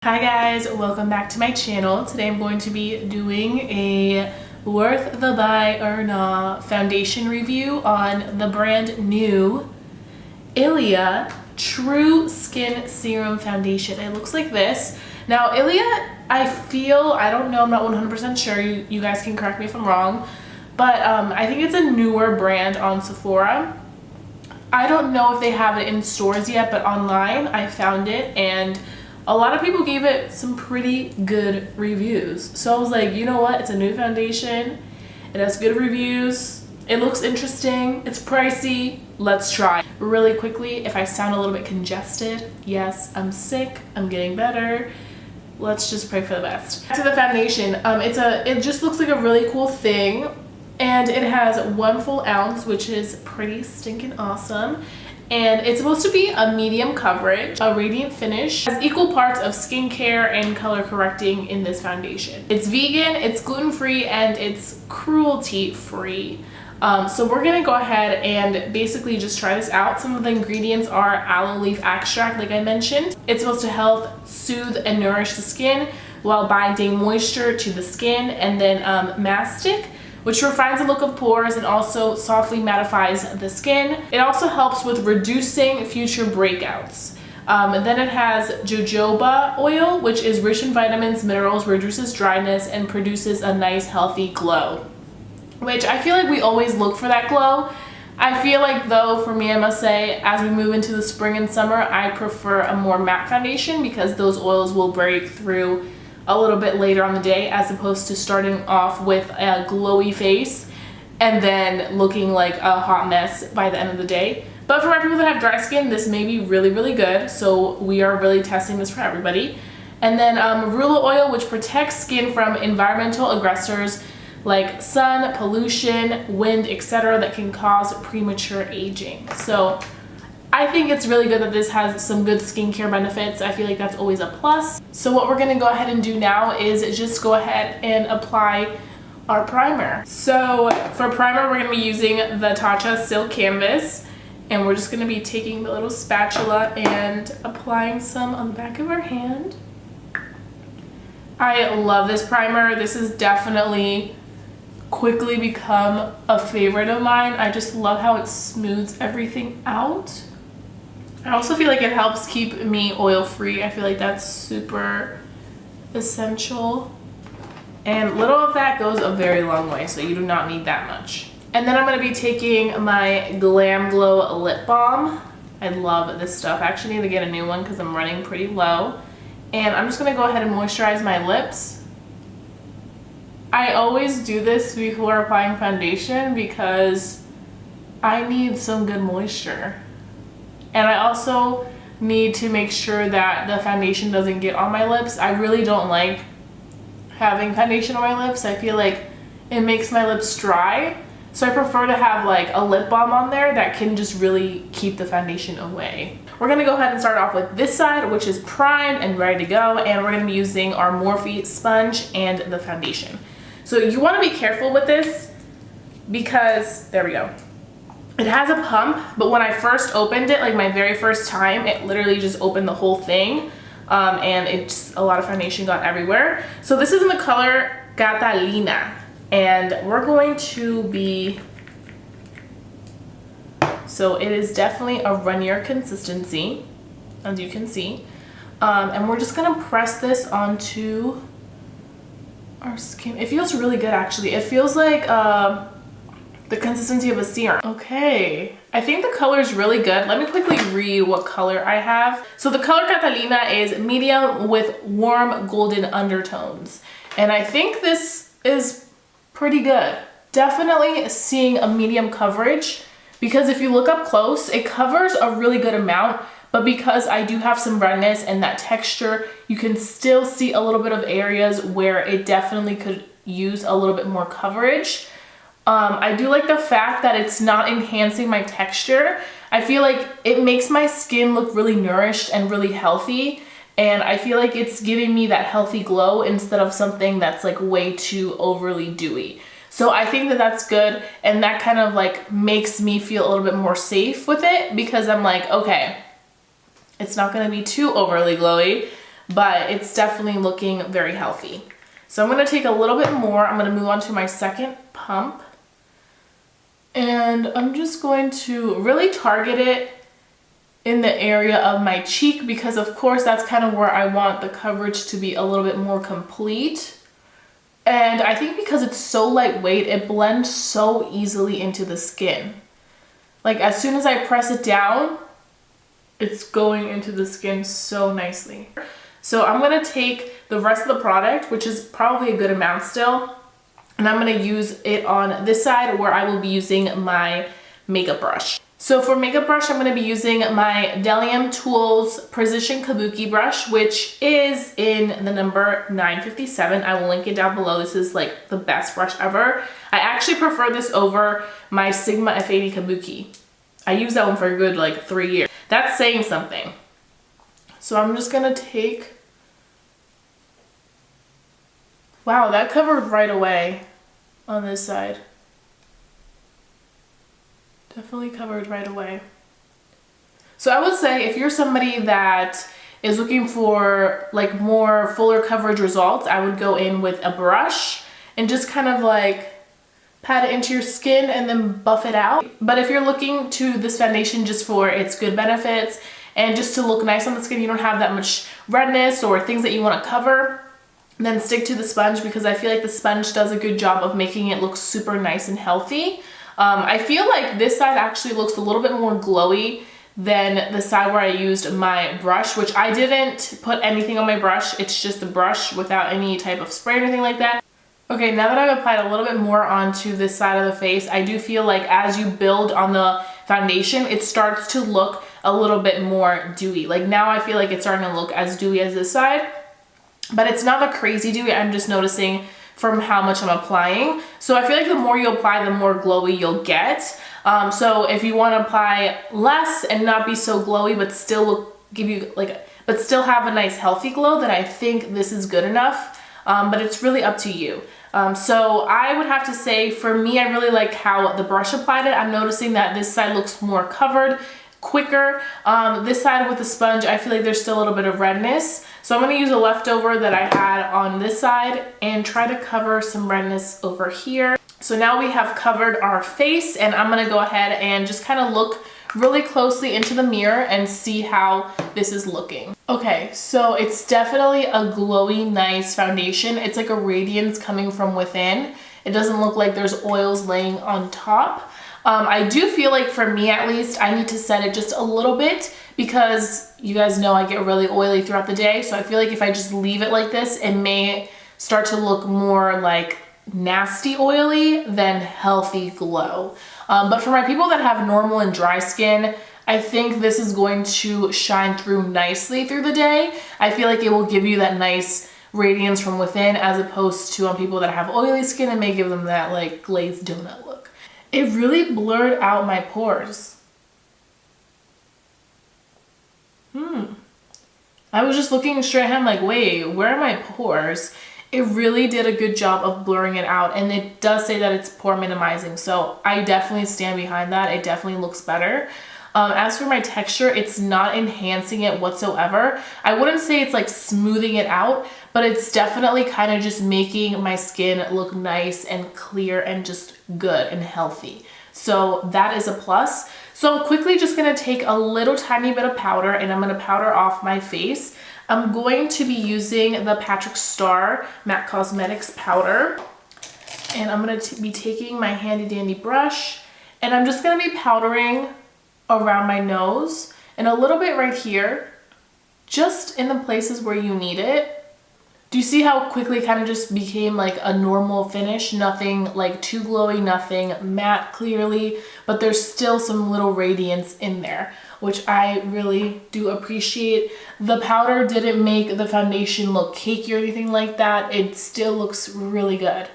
Hi guys, welcome back to my channel. Today I'm going to be doing a worth the buy or not foundation review on the brand new Ilia True Skin Serum Foundation. It looks like this. Now Ilia, I don't know, I'm not 100% sure, you guys can correct me if I'm wrong, but I think it's a newer brand on Sephora. I don't know if they have it in stores yet, but online I found it and a lot of people gave it some pretty good reviews. So I was like, you know what? It's a new foundation. It has good reviews. It looks interesting. It's pricey. Let's try. Really quickly, if I sound a little bit congested, yes, I'm sick. I'm getting better. Let's just pray for the best. Back to the foundation. It just looks like a really cool thing. And it has 1 full ounce, which is pretty stinking awesome. And it's supposed to be a medium coverage, a radiant finish. It has equal parts of skincare and color correcting in this foundation. It's vegan, it's gluten-free, and it's cruelty-free. So we're gonna go ahead and basically just try this out. Some of the ingredients are aloe leaf extract, like I mentioned. It's supposed to help soothe and nourish the skin while binding moisture to the skin. And then mastic, which refines the look of pores and also softly mattifies the skin. It also helps with reducing future breakouts. And then it has jojoba oil, which is rich in vitamins, minerals, reduces dryness, and produces a nice healthy glow. Which I feel like we always look for that glow. I feel like though, for me, I must say, as we move into the spring and summer, I prefer a more matte foundation because those oils will break through a little bit later on the day, as opposed to starting off with a glowy face and then looking like a hot mess by the end of the day. But for my people that have dry skin, this may be really, really good. So we are really testing this for everybody. And then marula oil, which protects skin from environmental aggressors like sun, pollution, wind, etc. that can cause premature aging. So I think it's really good that this has some good skincare benefits. I feel like that's always a plus. So what we're gonna go ahead and do now is just go ahead and apply our primer. So for primer, we're gonna be using the Tatcha Silk Canvas, and we're just gonna be taking the little spatula and applying some on the back of our hand. I love this primer. This has definitely quickly become a favorite of mine. I just love how it smooths everything out. I also feel like it helps keep me oil free. I feel like that's super essential. And little of that goes a very long way, so you do not need that much. And then I'm going to be taking my Glam Glow lip balm. I love this stuff. I actually need to get a new one because I'm running pretty low. And I'm just going to go ahead and moisturize my lips. I always do this before applying foundation because I need some good moisture. And I also need to make sure that the foundation doesn't get on my lips. I really don't like having foundation on my lips. I feel like it makes my lips dry. So I prefer to have like a lip balm on there that can just really keep the foundation away. We're gonna go ahead and start off with this side, which is primed and ready to go. And we're gonna be using our Morphe sponge and the foundation. So you wanna be careful with this because, there we go. It has a pump, but when I first opened it, like my very first time, it literally just opened the whole thing. And a lot of foundation got everywhere. So this is in the color Catalina. And we're going to be, so it is definitely a runnier consistency, as you can see. And we're just gonna press this onto our skin. It feels really good actually. It feels like, the consistency of a serum. Okay, I think the color is really good. Let me quickly read what color I have. So the color Catalina is medium with warm golden undertones. And I think this is pretty good. Definitely seeing a medium coverage because if you look up close, it covers a really good amount, but because I do have some redness and that texture, you can still see a little bit of areas where it definitely could use a little bit more coverage. I do like the fact that it's not enhancing my texture. I feel like it makes my skin look really nourished and really healthy. And I feel like it's giving me that healthy glow instead of something that's like way too overly dewy. So I think that that's good. And that kind of like makes me feel a little bit more safe with it because I'm like, okay, it's not going to be too overly glowy. but it's definitely looking very healthy. So I'm gonna take a little bit more. I'm gonna move on to my second pump. And I'm just going to really target it in the area of my cheek because of course that's kind of where I want the coverage to be a little bit more complete. And I think because it's so lightweight, it blends so easily into the skin. Like as soon as I press it down, it's going into the skin so nicely. So I'm gonna take the rest of the product, which is probably a good amount still, and I'm gonna use it on this side where I will be using my makeup brush. So for makeup brush, I'm gonna be using my Delium Tools Precision Kabuki brush, which is in the number 957. I will link it down below. This is like the best brush ever. I actually prefer this over my Sigma F80 Kabuki. I used that one for a good like 3 years. That's saying something. So I'm just gonna take, wow, that covered right away on this side. Definitely covered right away. So I would say if you're somebody that is looking for like more fuller coverage results, I would go in with a brush and just kind of like pat it into your skin and then buff it out. But if you're looking to this foundation just for its good benefits and just to look nice on the skin, you don't have that much redness or things that you want to cover, then stick to the sponge because I feel like the sponge does a good job of making it look super nice and healthy. I feel like this side actually looks a little bit more glowy than the side where I used my brush, which I didn't put anything on my brush. It's just the brush without any type of spray or anything like that. Okay, now that I've applied a little bit more onto this side of the face, I do feel like as you build on the foundation, it starts to look a little bit more dewy. Like now I feel like it's starting to look as dewy as this side, but it's not a crazy dewy. I'm just noticing from how much I'm applying. So I feel like the more you apply, the more glowy you'll get. So if you want to apply less and not be so glowy, but still but still have a nice healthy glow, then I think this is good enough. But it's really up to you. So I would have to say for me, I really like how the brush applied it. I'm noticing that this side looks more covered, quicker. This side with the sponge, I feel like there's still a little bit of redness. So I'm going to use a leftover that I had on this side and try to cover some redness over here. So now we have covered our face, and I'm going to go ahead and just kind of look really closely into the mirror and see how this is looking. Okay, so it's definitely a glowy, nice foundation. It's like a radiance coming from within. It doesn't look like there's oils laying on top. I do feel like for me at least, I need to set it just a little bit because you guys know I get really oily throughout the day. So I feel like if I just leave it like this, it may start to look more like nasty oily than healthy glow. But for my people that have normal and dry skin, I think this is going to shine through nicely through the day. I feel like it will give you that nice radiance from within as opposed to on people that have oily skin, it may give them that like glazed donut look. It really blurred out my pores. I was just looking straight ahead, I'm like, wait, where are my pores? It really did a good job of blurring it out, and it does say that it's pore minimizing, so I definitely stand behind that. It definitely looks better. As for my texture, it's not enhancing it whatsoever. I wouldn't say it's like smoothing it out, but it's definitely kind of just making my skin look nice and clear and just good and healthy. So that is a plus. So I'm quickly just gonna take a little tiny bit of powder and I'm gonna powder off my face. I'm going to be using the Patrick Star Matte Cosmetics powder. And I'm gonna be taking my handy dandy brush and I'm just gonna be powdering around my nose and a little bit right here, just in the places where you need it. Do you see how quickly it kind of just became like a normal finish? Nothing like too glowy, nothing matte clearly, but there's still some little radiance in there, which I really do appreciate. The powder didn't make the foundation look cakey or anything like that. It still looks really good.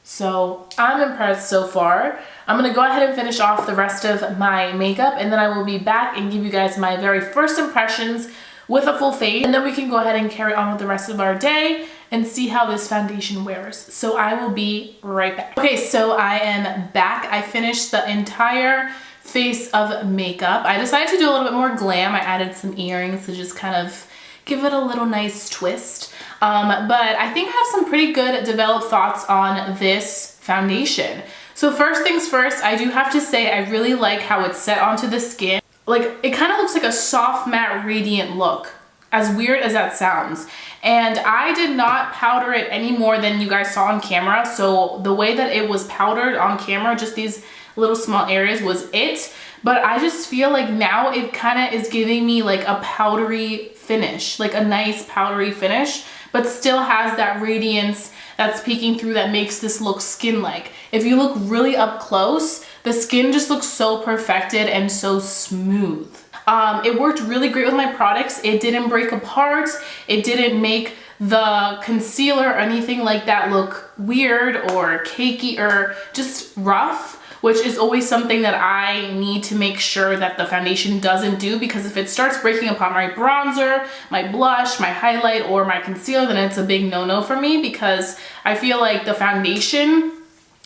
So I'm impressed so far. I'm gonna go ahead and finish off the rest of my makeup and then I will be back and give you guys my very first impressions with a full face, and then we can go ahead and carry on with the rest of our day and see how this foundation wears. So I will be right back. Okay, so I am back. I finished the entire face of makeup. I decided to do a little bit more glam. I added some earrings to just kind of give it a little nice twist. But I think I have some pretty good developed thoughts on this foundation. So first things first, I do have to say I really like how it's set onto the skin. Like, it kind of looks like a soft matte radiant look, as weird as that sounds. And I did not powder it any more than you guys saw on camera. So the way that it was powdered on camera, just these little small areas, was it. But I just feel like now it kind of is giving me like a powdery finish, like a nice powdery finish, but still has that radiance that's peeking through that makes this look skin-like. If you look really up close, the skin just looks so perfected and so smooth. It worked really great with my products. It didn't break apart. It didn't make the concealer or anything like that look weird or cakey or just rough, which is always something that I need to make sure that the foundation doesn't do, because if it starts breaking apart my bronzer, my blush, my highlight, or my concealer, then it's a big no-no for me, because I feel like the foundation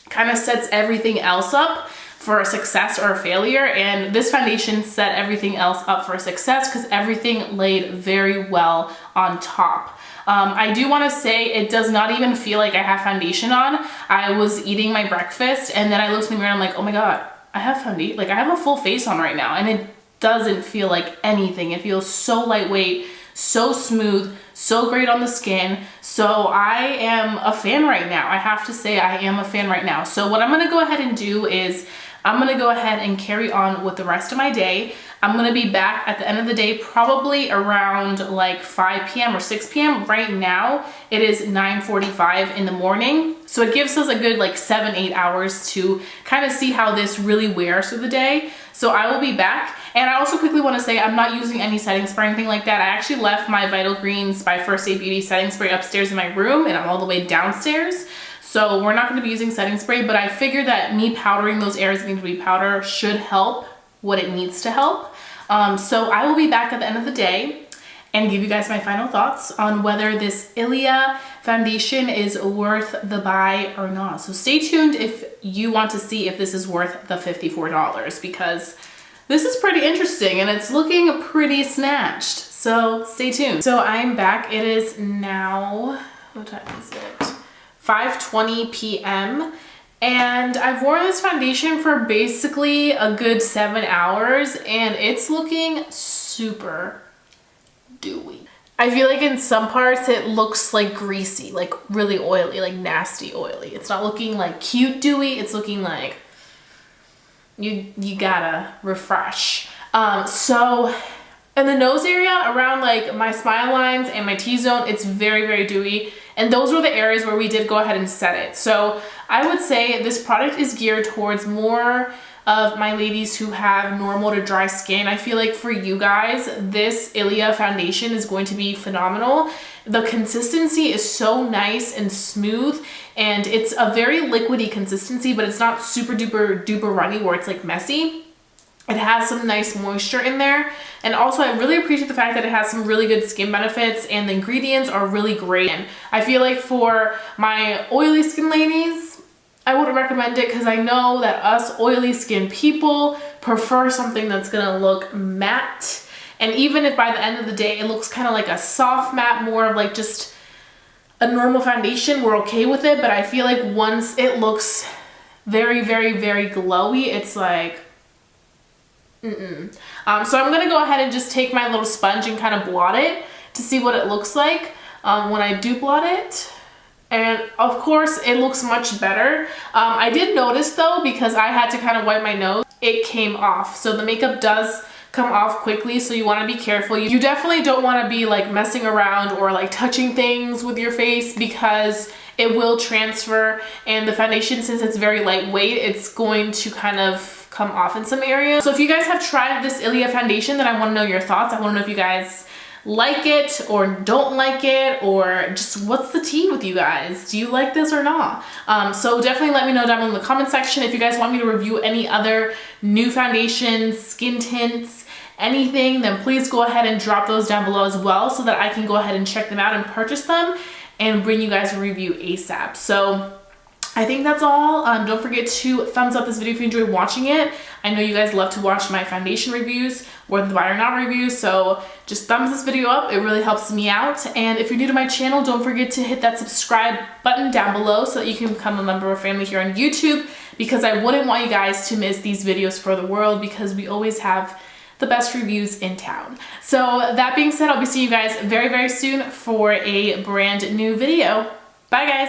kind of sets everything else up for a success or a failure, and this foundation set everything else up for a success because everything laid very well on top. I do want to say it does not even feel like I have foundation on. I was eating my breakfast and then I looked in the mirror and I'm like, oh my god, I have foundation, like I have a full face on right now, and it doesn't feel like anything. It feels so lightweight, so smooth, so great on the skin. So I am a fan right now. I have to say I am a fan right now. So what I'm gonna go ahead and do is I'm gonna go ahead and carry on with the rest of my day. I'm gonna be back at the end of the day, probably around like 5 p.m. or 6 p.m. Right now, it is 9:45 in the morning. So it gives us a good like 7-8 hours to kind of see how this really wears through the day. So I will be back. And I also quickly want to say I'm not using any setting spray or anything like that. I actually left my Vital Greens by First Aid Beauty setting spray upstairs in my room, and I'm all the way downstairs. So we're not going to be using setting spray, but I figured that me powdering those areas that need to be powdered should help what it needs to help. So I will be back at the end of the day and give you guys my final thoughts on whether this Ilia foundation is worth the buy or not. So stay tuned if you want to see if this is worth the $54, because this is pretty interesting and it's looking pretty snatched. So stay tuned. So I'm back. It is now, what time is it? 5:20 p.m. and I've worn this foundation for basically a good 7 hours and it's looking super dewy. I feel like in some parts it looks like greasy, like really oily, like nasty oily. It's not looking like cute dewy, it's looking like you gotta refresh. So in the nose area around like my smile lines and my T-zone, it's very, very dewy. And those were the areas where we did go ahead and set it. So I would say this product is geared towards more of my ladies who have normal to dry skin. I feel like for you guys, this Ilia foundation is going to be phenomenal. The consistency is so nice and smooth, and it's a very liquidy consistency, but it's not super duper runny where it's like messy. It has some nice moisture in there. And also I really appreciate the fact that it has some really good skin benefits and the ingredients are really great. And I feel like for my oily skin ladies, I would recommend it because I know that us oily skin people prefer something that's gonna look matte. And even if by the end of the day, it looks kind of like a soft matte, more of like just a normal foundation, we're okay with it. But I feel like once it looks very, very, very glowy, it's like, so I'm gonna go ahead and just take my little sponge and kind of blot it to see what it looks like when I do blot it. And of course it looks much better. I did notice though, because I had to kind of wipe my nose, it came off. So the makeup does come off quickly, so you want to be careful. You definitely don't want to be like messing around or like touching things with your face, because it will transfer, and the foundation, since it's very lightweight, it's going to kind of come off in some areas. So if you guys have tried this Ilia foundation, then I want to know your thoughts. I want to know if you guys like it or don't like it, or just what's the tea with you guys? Do you like this or not? So definitely let me know down below in the comment section. If you guys want me to review any other new foundations, skin tints, anything, then please go ahead and drop those down below as well, so that I can go ahead and check them out and purchase them and bring you guys a review ASAP. So I think that's all. Don't forget to thumbs up this video if you enjoyed watching it. I know you guys love to watch my foundation reviews. worth the buy or not review. So just thumbs this video up, it really helps me out. And if you're new to my channel, don't forget to hit that subscribe button down below so that you can become a member of our family here on YouTube, because I wouldn't want you guys to miss these videos for the world, because we always have the best reviews in town. So that being said, I'll be seeing you guys very, very soon for a brand new video. Bye guys.